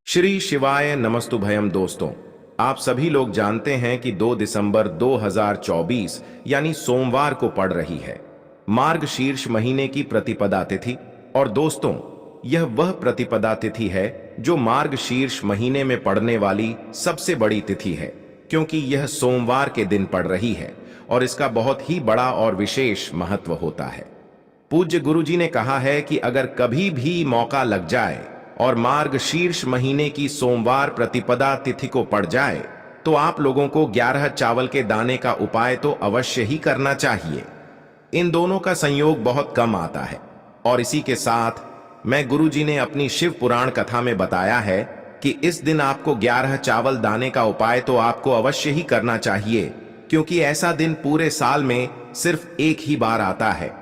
श्री शिवाय नमस्तुभयम। दोस्तों, आप सभी लोग जानते हैं कि 2 दिसंबर 2024 यानी सोमवार को पड़ रही है मार्गशीर्ष महीने की प्रतिपदा तिथि। और दोस्तों, यह वह प्रतिपदा तिथि है जो मार्गशीर्ष महीने में पड़ने वाली सबसे बड़ी तिथि है, क्योंकि यह सोमवार के दिन पड़ रही है और इसका बहुत ही बड़ा और विशेष महत्व होता है। पूज्य गुरु जी ने कहा है कि अगर कभी भी मौका लग जाए और मार्गशीर्ष महीने की सोमवार प्रतिपदा तिथि को पड़ जाए तो आप लोगों को 11 चावल के दाने का उपाय तो अवश्य ही करना चाहिए। इन दोनों का संयोग बहुत कम आता है और इसी के साथ मैं गुरु जी ने अपनी शिव पुराण कथा में बताया है कि इस दिन आपको 11 चावल दाने का उपाय तो आपको अवश्य ही करना चाहिए, क्योंकि ऐसा दिन पूरे साल में सिर्फ एक ही बार आता है।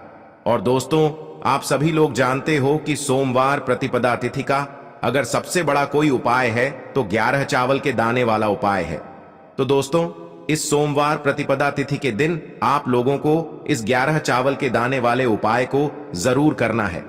और दोस्तों, आप सभी लोग जानते हो कि सोमवार प्रतिपदा तिथि का अगर सबसे बड़ा कोई उपाय है तो 11 चावल के दाने वाला उपाय है। तो दोस्तों, इस सोमवार प्रतिपदा तिथि के दिन आप लोगों को इस 11 चावल के दाने वाले उपाय को जरूर करना है।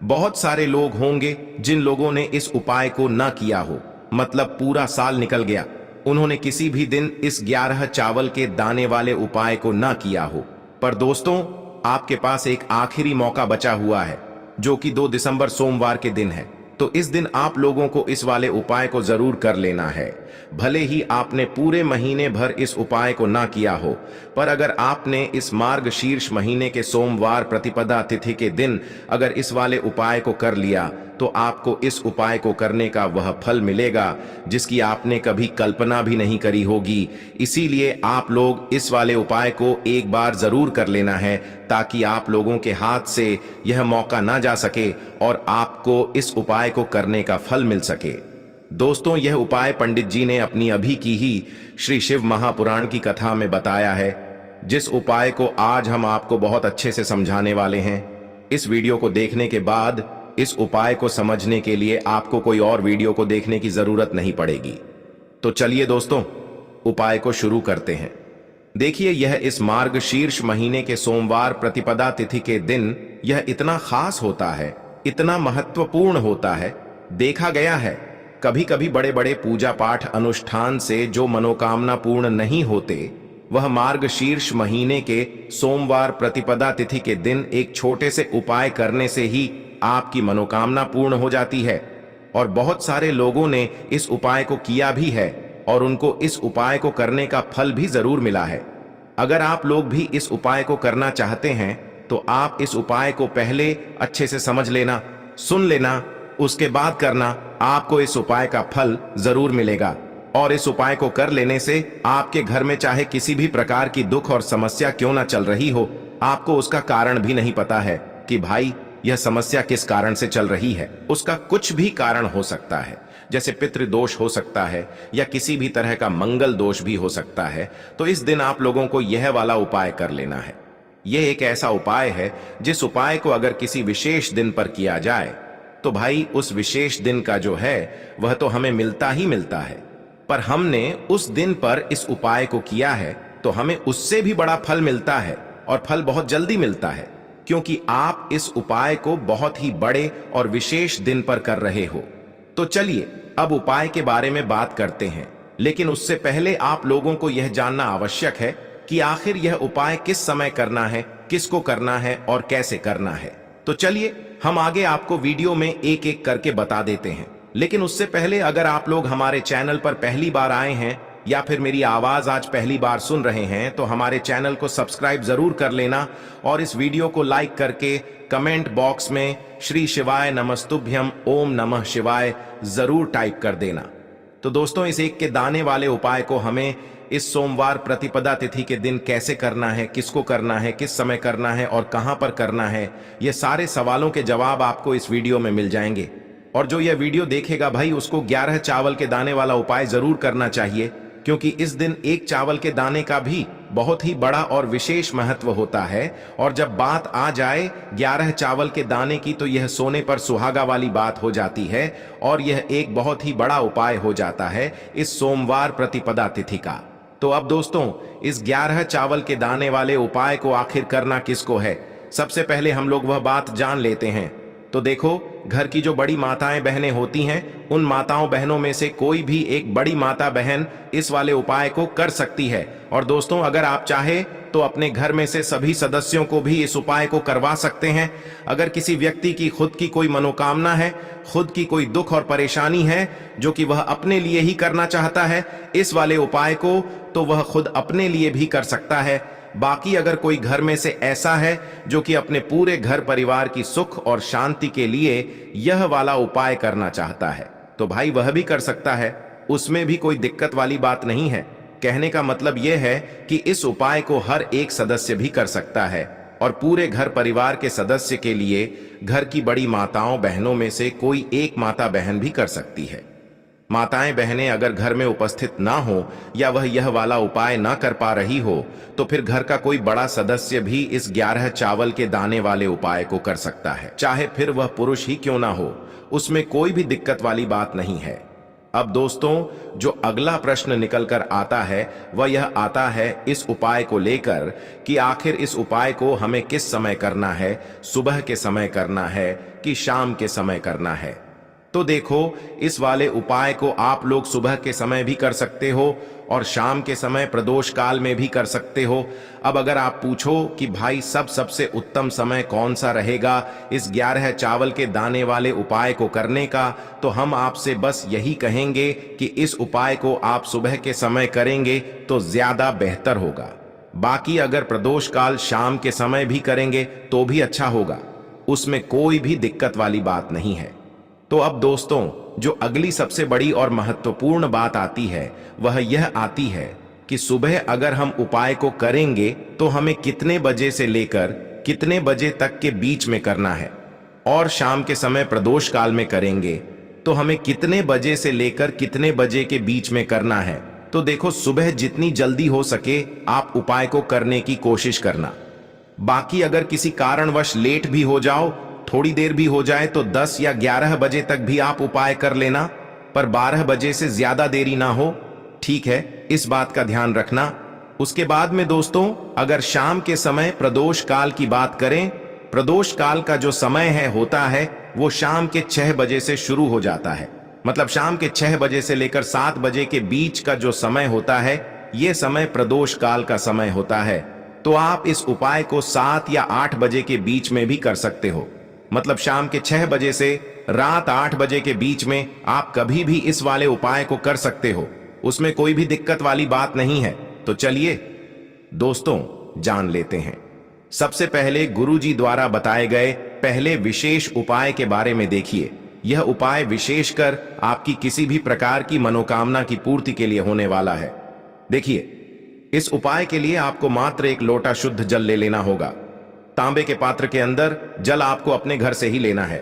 बहुत सारे लोग होंगे जिन लोगों ने इस उपाय को ना किया हो, मतलब पूरा साल निकल गया, उन्होंने किसी भी दिन इस 11 चावल के दाने वाले उपाय को ना किया हो। पर दोस्तों, आपके पास एक आखिरी मौका बचा हुआ है, जो कि 2 दिसंबर सोमवार के दिन है। तो इस दिन आप लोगों को इस वाले उपाय को जरूर कर लेना है। भले ही आपने पूरे महीने भर इस उपाय को ना किया हो, पर अगर आपने इस मार्गशीर्ष महीने के सोमवार प्रतिपदा तिथि के दिन अगर इस वाले उपाय को कर लिया तो आपको इस उपाय को करने का वह फल मिलेगा जिसकी आपने कभी कल्पना भी नहीं करी होगी। इसीलिए आप लोग इस वाले उपाय को एक बार जरूर कर लेना है, ताकि आप लोगों के हाथ से यह मौका ना जा सके और आपको इस उपाय को करने का फल मिल सके। दोस्तों, यह उपाय पंडित जी ने अपनी अभी की ही श्री शिव महापुराण की कथा में बताया है, जिस उपाय को आज हम आपको बहुत अच्छे से समझाने वाले हैं। इस वीडियो को देखने के बाद इस उपाय को समझने के लिए आपको कोई और वीडियो को देखने की जरूरत नहीं पड़ेगी। तो चलिए दोस्तों, उपाय को शुरू करते हैं। देखिए, यह इस मार्गशीर्ष महीने के सोमवार प्रतिपदा तिथि के दिन यह इतना खास होता है, इतना महत्वपूर्ण होता है। देखा गया है कभी कभी बड़े बड़े पूजा पाठ अनुष्ठान से जो मनोकामना पूर्ण नहीं होते, वह मार्गशीर्ष महीने के सोमवार प्रतिपदा तिथि के दिन एक छोटे से उपाय करने से ही आपकी मनोकामना पूर्ण हो जाती है। और बहुत सारे लोगों ने इस उपाय को किया भी है और उनको इस उपाय को करने का फल भी जरूर मिला है। अगर आप लोग भी इस उपाय को करना चाहते हैं तो आप इस उपाय को पहले अच्छे से समझ लेना, सुन लेना, उसके बाद करना। आपको इस उपाय का फल जरूर मिलेगा। और इस उपाय को कर लेने से आपके घर में चाहे किसी भी प्रकार की दुख और समस्या क्यों ना चल रही हो, आपको उसका कारण भी नहीं पता है कि भाई यह समस्या किस कारण से चल रही है। उसका कुछ भी कारण हो सकता है, जैसे पितृदोष हो सकता है या किसी भी तरह का मंगल दोष भी हो सकता है। तो इस दिन आप लोगों को यह वाला उपाय कर लेना है। यह एक ऐसा उपाय है जिस उपाय को अगर किसी विशेष दिन पर किया जाए तो भाई उस विशेष दिन का जो है वह तो हमें मिलता ही मिलता है। पर हमने उस दिन पर इस उपाय को किया है तो हमें उससे भी बड़ा फल मिलता है, और फल बहुत जल्दी मिलता है, क्योंकि आप इस उपाय को बहुत ही बड़े और विशेष दिन पर कर रहे हो। तो चलिए अब उपाय के बारे में बात करते हैं, लेकिन उससे पहले आप लोगों को यह जानना आवश्यक है कि आखिर यह उपाय किस समय करना है, किसको करना है और कैसे करना है। तो चलिए हम आगे आपको वीडियो में एक एक करके बता देते हैं। लेकिन उससे पहले अगर आप लोग हमारे चैनल पर पहली बार आए हैं या फिर मेरी आवाज आज पहली बार सुन रहे हैं तो हमारे चैनल को सब्सक्राइब जरूर कर लेना और इस वीडियो को लाइक करके कमेंट बॉक्स में श्री शिवाय नमस्तुभ्यम ओम नमः शिवाय जरूर टाइप कर देना। तो दोस्तों, इस एक के दाने वाले उपाय को हमें इस सोमवार प्रतिपदा तिथि के दिन कैसे करना है, किसको करना है, किस समय करना है और कहां पर करना है, ये सारे सवालों के जवाब आपको इस वीडियो में मिल जाएंगे। और जो यह वीडियो देखेगा भाई, उसको 11 चावल के दाने वाला उपाय जरूर करना चाहिए, क्योंकि इस दिन एक चावल के दाने का भी बहुत ही बड़ा और विशेष महत्व होता है। और जब बात आ जाए 11 चावल के दाने की तो यह सोने पर सुहागा वाली बात हो जाती है और यह एक बहुत ही बड़ा उपाय हो जाता है इस सोमवार प्रतिपदा तिथि का। तो अब दोस्तों, इस 11 चावल के दाने वाले उपाय को आखिर करना किसको है, सबसे पहले हम लोग वह बात जान लेते हैं। तो देखो, घर की जो बड़ी माताएं बहनें होती हैं, उन माताओं बहनों में से कोई भी एक बड़ी माता बहन इस वाले उपाय को कर सकती है। और दोस्तों, अगर आप चाहे तो अपने घर में से सभी सदस्यों को भी इस उपाय को करवा सकते हैं। अगर किसी व्यक्ति की खुद की कोई मनोकामना है, खुद की कोई दुख और परेशानी है जो कि वह अपने लिए ही करना चाहता है इस वाले उपाय को, तो वह खुद अपने लिए भी कर सकता है। बाकी अगर कोई घर में से ऐसा है जो कि अपने पूरे घर परिवार की सुख और शांति के लिए यह वाला उपाय करना चाहता है, तो भाई वह भी कर सकता है। उसमें भी कोई दिक्कत वाली बात नहीं है। कहने का मतलब यह है कि इस उपाय को हर एक सदस्य भी कर सकता है और पूरे घर परिवार के सदस्य के लिए घर की बड़ी माताओं बहनों में से कोई एक माता बहन भी कर सकती है। माताएं बहनें अगर घर में उपस्थित ना हो या वह यह वाला उपाय ना कर पा रही हो, तो फिर घर का कोई बड़ा सदस्य भी इस 11 चावल के दाने वाले उपाय को कर सकता है, चाहे फिर वह पुरुष ही क्यों ना हो। उसमें कोई भी दिक्कत वाली बात नहीं है। अब दोस्तों, जो अगला प्रश्न निकल कर आता है वह यह आता है इस उपाय को लेकर कि आखिर इस उपाय को हमें किस समय करना है, सुबह के समय करना है कि शाम के समय करना है। तो देखो, इस वाले उपाय को आप लोग सुबह के समय भी कर सकते हो और शाम के समय प्रदोष काल में भी कर सकते हो। अब अगर आप पूछो कि भाई सबसे उत्तम समय कौन सा रहेगा इस 11 चावल के दाने वाले उपाय को करने का, तो हम आपसे बस यही कहेंगे कि इस उपाय को आप सुबह के समय करेंगे तो ज्यादा बेहतर होगा। बाकी अगर प्रदोष काल शाम के समय भी करेंगे तो भी अच्छा होगा, उसमें कोई भी दिक्कत वाली बात नहीं है। तो अब दोस्तों, जो अगली सबसे बड़ी और महत्वपूर्ण बात आती है वह यह आती है कि सुबह अगर हम उपाय को करेंगे तो हमें कितने बजे से लेकर कितने बजे तक के बीच में करना है, और शाम के समय प्रदोष काल में करेंगे तो हमें कितने बजे से लेकर कितने बजे के बीच में करना है। तो देखो, सुबह जितनी जल्दी हो सके आप उपाय को करने की कोशिश करना। बाकी अगर किसी कारणवश लेट भी हो जाओ, थोड़ी देर भी हो जाए, तो 10 या 11 बजे तक भी आप उपाय कर लेना, पर 12 बजे से ज्यादा देरी ना हो, ठीक है? इस बात का ध्यान रखना। उसके बाद में दोस्तों, अगर शाम के समय प्रदोष काल की बात करें, प्रदोष काल का जो समय होता है वो शाम के 6 बजे से शुरू हो जाता है। मतलब शाम के 6 बजे से लेकर 7 बजे के बीच का जो समय होता है, यह समय प्रदोष काल का समय होता है। तो आप इस उपाय को 7 या 8 बजे के बीच में भी कर सकते हो। मतलब शाम के 6 बजे से रात 8 बजे के बीच में आप कभी भी इस वाले उपाय को कर सकते हो, उसमें कोई भी दिक्कत वाली बात नहीं है। तो चलिए दोस्तों, जान लेते हैं। सबसे पहले गुरुजी द्वारा बताए गए पहले विशेष उपाय के बारे में देखिए। यह उपाय विशेषकर आपकी किसी भी प्रकार की मनोकामना की पूर्ति के लिए होने वाला है। देखिए, इस उपाय के लिए आपको मात्र एक लोटा शुद्ध जल ले लेना होगा। तांबे के पात्र के अंदर जल आपको अपने घर से ही लेना है।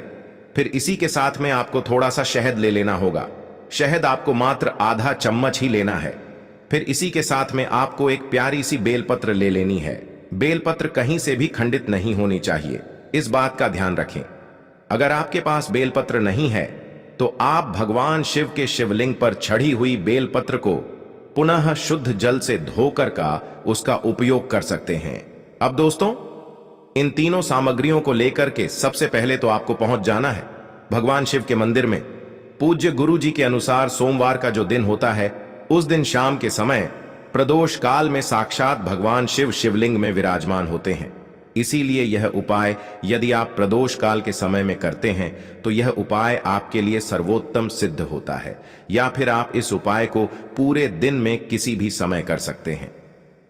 फिर इसी के साथ में आपको थोड़ा सा शहद ले लेना होगा। शहद आपको मात्र आधा चम्मच ही लेना है। फिर इसी के साथ में आपको एक प्यारी सी बेलपत्र ले लेनी है। बेलपत्र कहीं से भी खंडित नहीं होनी चाहिए, इस बात का ध्यान रखें। अगर आपके पास बेलपत्र नहीं है तो आप भगवान शिव के शिवलिंग पर चढ़ी हुई बेलपत्र को पुनः शुद्ध जल से धोकर का उसका उपयोग कर सकते हैं। अब दोस्तों, इन तीनों सामग्रियों को लेकर के सबसे पहले तो आपको पहुंच जाना है भगवान शिव के मंदिर में। पूज्य गुरु जी के अनुसार सोमवार का जो दिन होता है, उस दिन शाम के समय प्रदोष काल में साक्षात भगवान शिव शिवलिंग में विराजमान होते हैं। इसीलिए यह उपाय यदि आप प्रदोष काल के समय में करते हैं तो यह उपाय आपके लिए सर्वोत्तम सिद्ध होता है। या फिर आप इस उपाय को पूरे दिन में किसी भी समय कर सकते हैं।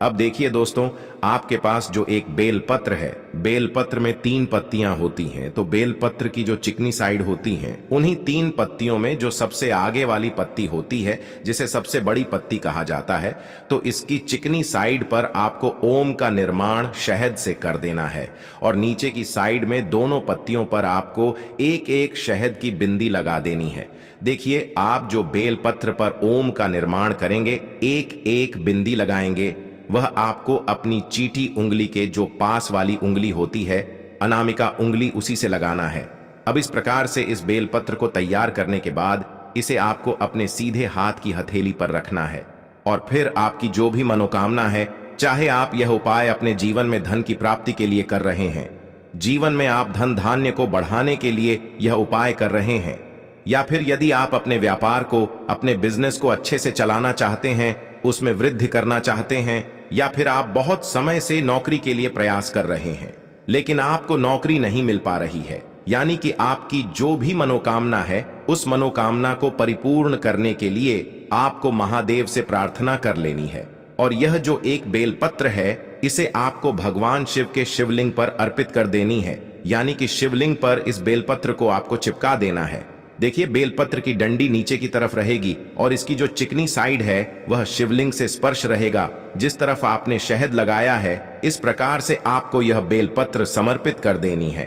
अब देखिए दोस्तों, आपके पास जो एक बेलपत्र है, बेलपत्र में 3 पत्तियां होती हैं। तो बेलपत्र की जो चिकनी साइड होती हैं, उन्हीं 3 पत्तियों में जो सबसे आगे वाली पत्ती होती है, जिसे सबसे बड़ी पत्ती कहा जाता है, तो इसकी चिकनी साइड पर आपको ओम का निर्माण शहद से कर देना है। और नीचे की साइड में दोनों पत्तियों पर आपको एक एक शहद की बिंदी लगा देनी है। देखिए, आप जो बेलपत्र पर ओम का निर्माण करेंगे, एक एक बिंदी लगाएंगे, वह आपको अपनी चीटी उंगली के जो पास वाली उंगली होती है, अनामिका उंगली, उसी से लगाना है। अब इस प्रकार से इस बेलपत्र को तैयार करने के बाद इसे आपको अपने सीधे हाथ की हथेली पर रखना है। और फिर आपकी जो भी मनोकामना है, चाहे आप यह उपाय अपने जीवन में धन की प्राप्ति के लिए कर रहे हैं जीवन में आप धन धान्य को बढ़ाने के लिए यह उपाय कर रहे हैं, या फिर यदि आप अपने व्यापार को, अपने बिजनेस को अच्छे से चलाना चाहते हैं, उसमें वृद्धि करना चाहते हैं, या फिर आप बहुत समय से नौकरी के लिए प्रयास कर रहे हैं लेकिन आपको नौकरी नहीं मिल पा रही है, यानी कि आपकी जो भी मनोकामना है उस मनोकामना को परिपूर्ण करने के लिए आपको महादेव से प्रार्थना कर लेनी है। और यह जो एक बेलपत्र है, इसे आपको भगवान शिव के शिवलिंग पर अर्पित कर देनी है, यानी कि शिवलिंग पर इस बेलपत्र को आपको चिपका देना है। देखिए, बेलपत्र की डंडी नीचे की तरफ रहेगी और इसकी जो चिकनी साइड है वह शिवलिंग से स्पर्श रहेगा। जिस तरफ आपने शहद लगाया है, इस प्रकार से आपको यह बेलपत्र समर्पित कर देनी है।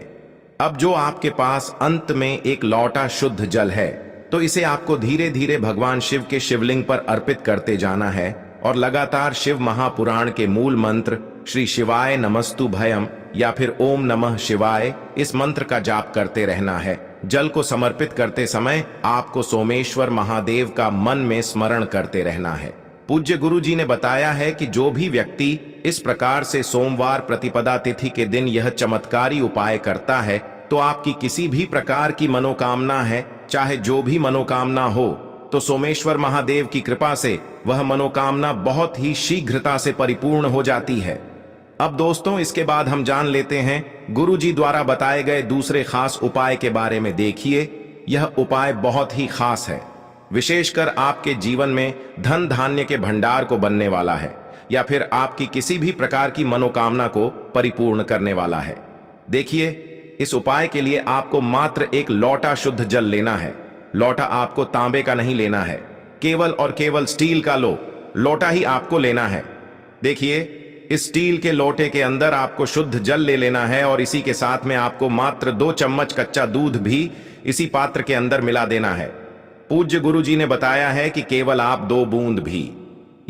अब जो आपके पास अंत में एक लौटा शुद्ध जल है, तो इसे आपको धीरे धीरे भगवान शिव के शिवलिंग पर अर्पित करते जाना है और लगातार शिव महापुराण के मूल मंत्र श्री शिवाय नमस्तु भयम या फिर ओम नमः शिवाय, इस मंत्र का जाप करते रहना है। जल को समर्पित करते समय आपको सोमेश्वर महादेव का मन में स्मरण करते रहना है। पूज्य गुरु जी ने बताया है कि जो भी व्यक्ति इस प्रकार से सोमवार प्रतिपदा तिथि के दिन यह चमत्कारी उपाय करता है, तो आपकी किसी भी प्रकार की मनोकामना है, चाहे जो भी मनोकामना हो, तो सोमेश्वर महादेव की कृपा से वह मनोकामना बहुत ही शीघ्रता से परिपूर्ण हो जाती है। अब दोस्तों, इसके बाद हम जान लेते हैं गुरु जी द्वारा बताए गए दूसरे खास उपाय के बारे में। देखिए, यह उपाय बहुत ही खास है, विशेषकर आपके जीवन में धन धान्य के भंडार को बनने वाला है, या फिर आपकी किसी भी प्रकार की मनोकामना को परिपूर्ण करने वाला है। देखिए, इस उपाय के लिए आपको मात्र एक लोटा शुद्ध जल लेना है। लोटा आपको तांबे का नहीं लेना है, केवल और केवल स्टील का लोटा ही आपको लेना है। देखिए, इस स्टील के लोटे के अंदर आपको शुद्ध जल ले लेना है और इसी के साथ में आपको मात्र 2 चम्मच कच्चा दूध भी इसी पात्र के अंदर मिला देना है। पूज्य गुरु जी ने बताया है कि केवल आप 2 बूंद भी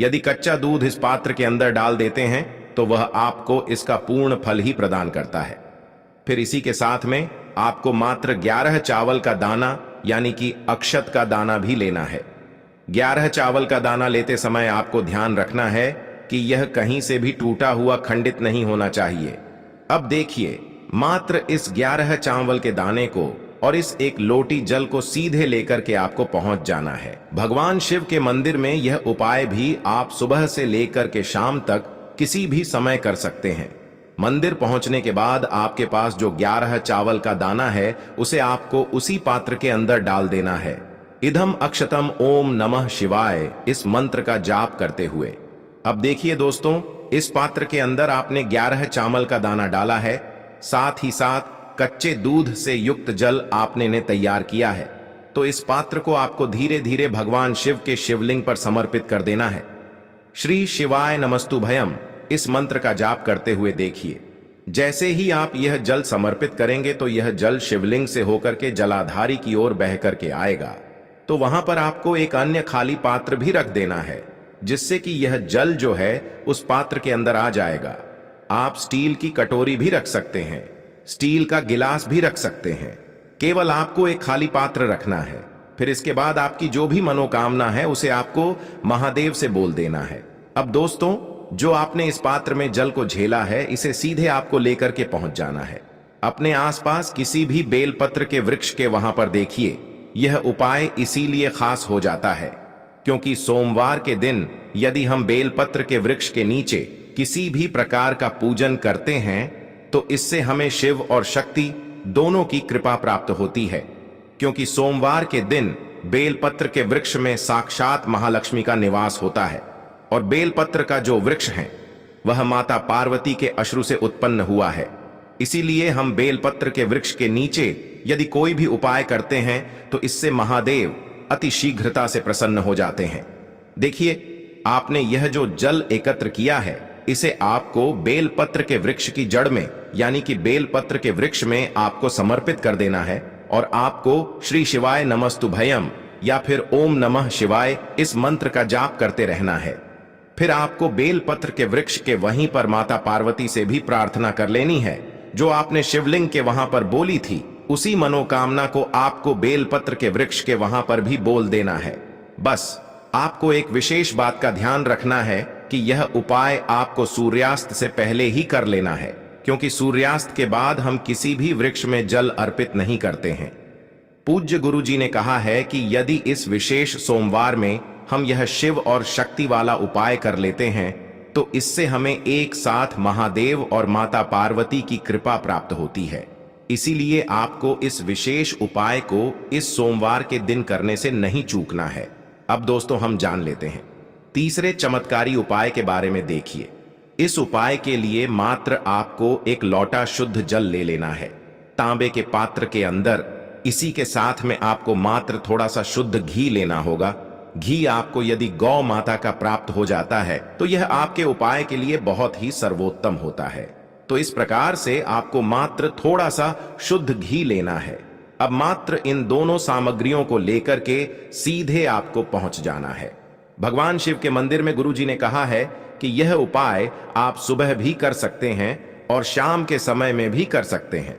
यदि कच्चा दूध इस पात्र के अंदर डाल देते हैं तो वह आपको इसका पूर्ण फल ही प्रदान करता है। फिर इसी के साथ में आपको मात्र 11 चावल का दाना यानी कि अक्षत का दाना भी लेना है। 11 चावल का दाना लेते समय आपको ध्यान रखना है कि यह कहीं से भी टूटा हुआ खंडित नहीं होना चाहिए। अब देखिए, मात्र इस 11 चावल के दाने को और इस एक लोटी जल को सीधे लेकर के आपको पहुंच जाना है भगवान शिव के मंदिर में। यह उपाय भी आप सुबह से लेकर के शाम तक किसी भी समय कर सकते हैं। मंदिर पहुंचने के बाद आपके पास जो 11 चावल का दाना है, उसे आपको उसी पात्र के अंदर डाल देना है। इदम अक्षतम ओम नमः शिवाय, इस मंत्र का जाप करते हुए। अब देखिए दोस्तों, इस पात्र के अंदर आपने 11 चावल का दाना डाला है, साथ ही साथ कच्चे दूध से युक्त जल आपने ने तैयार किया है। तो इस पात्र को आपको धीरे धीरे भगवान शिव के शिवलिंग पर समर्पित कर देना है। श्री शिवाय नमस्तु भयम, इस मंत्र का जाप करते हुए देखिए, जैसे ही आप यह जल समर्पित करेंगे तो यह जल शिवलिंग से होकर के जलाधारी की ओर बह करके आएगा। तो वहां पर आपको एक अन्य खाली पात्र भी रख देना है, जिससे कि यह जल जो है उस पात्र के अंदर आ जाएगा। आप स्टील की कटोरी भी रख सकते हैं, स्टील का गिलास भी रख सकते हैं, केवल आपको एक खाली पात्र रखना है। फिर इसके बाद आपकी जो भी मनोकामना है उसे आपको महादेव से बोल देना है। अब दोस्तों, जो आपने इस पात्र में जल को झेला है, इसे सीधे आपको लेकर के पहुंच जाना है। अपने आसपास किसी भी बेलपत्र के वृक्ष के वहां पर देखिए। यह उपाय इसीलिए खास हो जाता है क्योंकि सोमवार के दिन यदि हम बेलपत्र के वृक्ष के नीचे किसी भी प्रकार का पूजन करते हैं तो इससे हमें शिव और शक्ति दोनों की कृपा प्राप्त होती है। क्योंकि सोमवार के दिन बेलपत्र के वृक्ष में साक्षात महालक्ष्मी का निवास होता है और बेलपत्र का जो वृक्ष है वह माता पार्वती के अश्रु से उत्पन्न हुआ है। इसीलिए हम बेलपत्र के वृक्ष के नीचे यदि कोई भी उपाय करते हैं तो इससे महादेव अति शीघ्रता से प्रसन्न हो जाते हैं। देखिए, आपने यह जो जल एकत्र किया है, इसे आपको बेलपत्र के वृक्ष की जड़ में यानी कि बेलपत्र के वृक्ष में आपको समर्पित कर देना है और आपको श्री शिवाय नमस्तु भयम या फिर ओम नमः शिवाय इस मंत्र का जाप करते रहना है। फिर आपको बेलपत्र के वृक्ष के वहीं पर माता पार्वती से भी प्रार्थना कर लेनी है। जो आपने शिवलिंग के वहां पर बोली थी, उसी मनोकामना को आपको बेलपत्र के वृक्ष के वहां पर भी बोल देना है। बस आपको एक विशेष बात का ध्यान रखना है कि यह उपाय आपको सूर्यास्त से पहले ही कर लेना है, क्योंकि सूर्यास्त के बाद हम किसी भी वृक्ष में जल अर्पित नहीं करते हैं। पूज्य गुरुजी ने कहा है कि यदि इस विशेष सोमवार में हम यह शिव और शक्ति वाला उपाय कर लेते हैं तो इससे हमें एक साथ महादेव और माता पार्वती की कृपा प्राप्त होती है। इसीलिए आपको इस विशेष उपाय को इस सोमवार के दिन करने से नहीं चूकना है। अब दोस्तों हम जान लेते हैं तीसरे चमत्कारी उपाय के बारे में। देखिए, इस उपाय के लिए मात्र आपको एक लोटा शुद्ध जल ले लेना है तांबे के पात्र के अंदर। इसी के साथ में आपको मात्र थोड़ा सा शुद्ध घी लेना होगा। घी आपको यदि गौ माता का प्राप्त हो जाता है तो यह आपके उपाय के लिए बहुत ही सर्वोत्तम होता है। तो इस प्रकार से आपको मात्र थोड़ा सा शुद्ध घी लेना है। अब मात्र इन दोनों सामग्रियों को लेकर के सीधे आपको पहुंच जाना है। भगवान शिव के मंदिर में गुरुजी ने कहा है कि यह उपाय आप सुबह भी कर सकते हैं और शाम के समय में भी कर सकते हैं।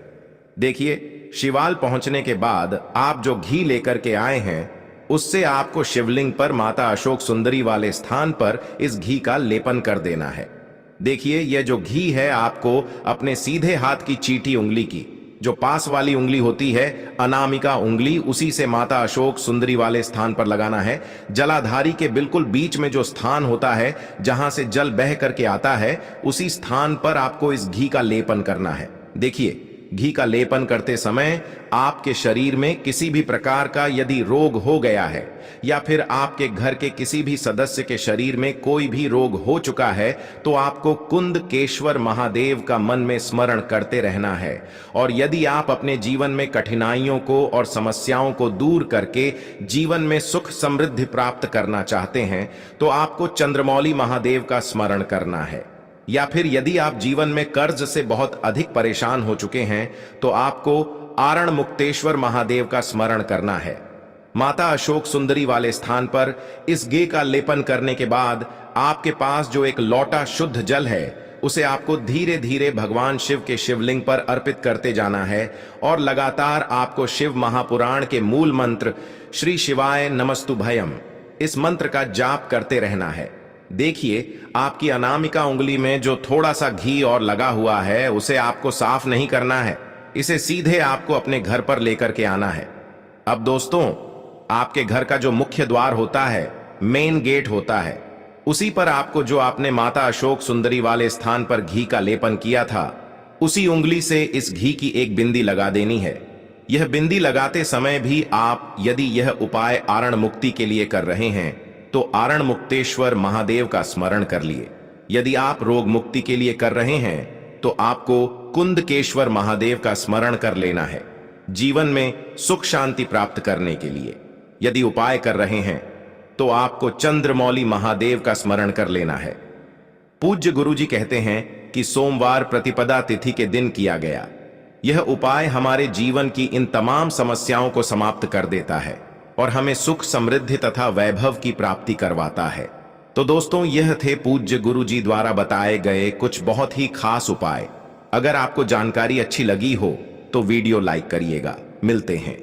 देखिए, शिवाल पहुंचने के बाद आप जो घी लेकर के आए हैं उससे आपको शिवलिंग पर माता अशोक सुंदरी वाले स्थान पर इस घी का लेपन कर देना है। देखिए, यह जो घी है आपको अपने सीधे हाथ की चीटी उंगली की जो पास वाली उंगली होती है, अनामिका उंगली, उसी से माता अशोक सुंदरी वाले स्थान पर लगाना है। जलाधारी के बिल्कुल बीच में जो स्थान होता है जहां से जल बह करके आता है उसी स्थान पर आपको इस घी का लेपन करना है। देखिए, घी का लेपन करते समय आपके शरीर में किसी भी प्रकार का यदि रोग हो गया है या फिर आपके घर के किसी भी सदस्य के शरीर में कोई भी रोग हो चुका है तो आपको कुंदकेश्वर महादेव का मन में स्मरण करते रहना है। और यदि आप अपने जीवन में कठिनाइयों को और समस्याओं को दूर करके जीवन में सुख समृद्धि प्राप्त करना चाहते हैं तो आपको चंद्रमौली महादेव का स्मरण करना है। या फिर यदि आप जीवन में कर्ज से बहुत अधिक परेशान हो चुके हैं तो आपको आरण मुक्तेश्वर महादेव का स्मरण करना है। माता अशोक सुंदरी वाले स्थान पर इस घी का लेपन करने के बाद आपके पास जो एक लोटा शुद्ध जल है उसे आपको धीरे धीरे भगवान शिव के शिवलिंग पर अर्पित करते जाना है और लगातार आपको शिव महापुराण के मूल मंत्र श्री शिवाय नमस्तुभयम इस मंत्र का जाप करते रहना है। देखिए, आपकी अनामिका उंगली में जो थोड़ा सा घी और लगा हुआ है उसे आपको साफ नहीं करना है, इसे सीधे आपको अपने घर पर लेकर के आना है। अब दोस्तों, आपके घर का जो मुख्य द्वार होता है, मेन गेट होता है, उसी पर आपको जो आपने माता अशोक सुंदरी वाले स्थान पर घी का लेपन किया था उसी उंगली से इस घी की एक बिंदी लगा देनी है। यह बिंदी लगाते समय भी आप यदि यह उपाय आरण मुक्ति के लिए कर रहे हैं तो आरण मुक्तेश्वर महादेव का स्मरण कर लिए। यदि आप रोग मुक्ति के लिए कर रहे हैं तो आपको कुंदकेश्वर महादेव का स्मरण कर लेना है जीवन में सुख शांति प्राप्त करने के लिए। यदि उपाय कर रहे हैं तो आपको चंद्रमौली महादेव का स्मरण कर लेना है। पूज्य गुरुजी कहते हैं कि सोमवार प्रतिपदा तिथि के दिन किया गया यह उपाय हमारे जीवन की इन तमाम समस्याओं को समाप्त कर देता है और हमें सुख समृद्धि तथा वैभव की प्राप्ति करवाता है। तो दोस्तों, यह थे पूज्य गुरुजी द्वारा बताए गए कुछ बहुत ही खास उपाय। अगर आपको जानकारी अच्छी लगी हो तो वीडियो लाइक करिएगा। मिलते हैं।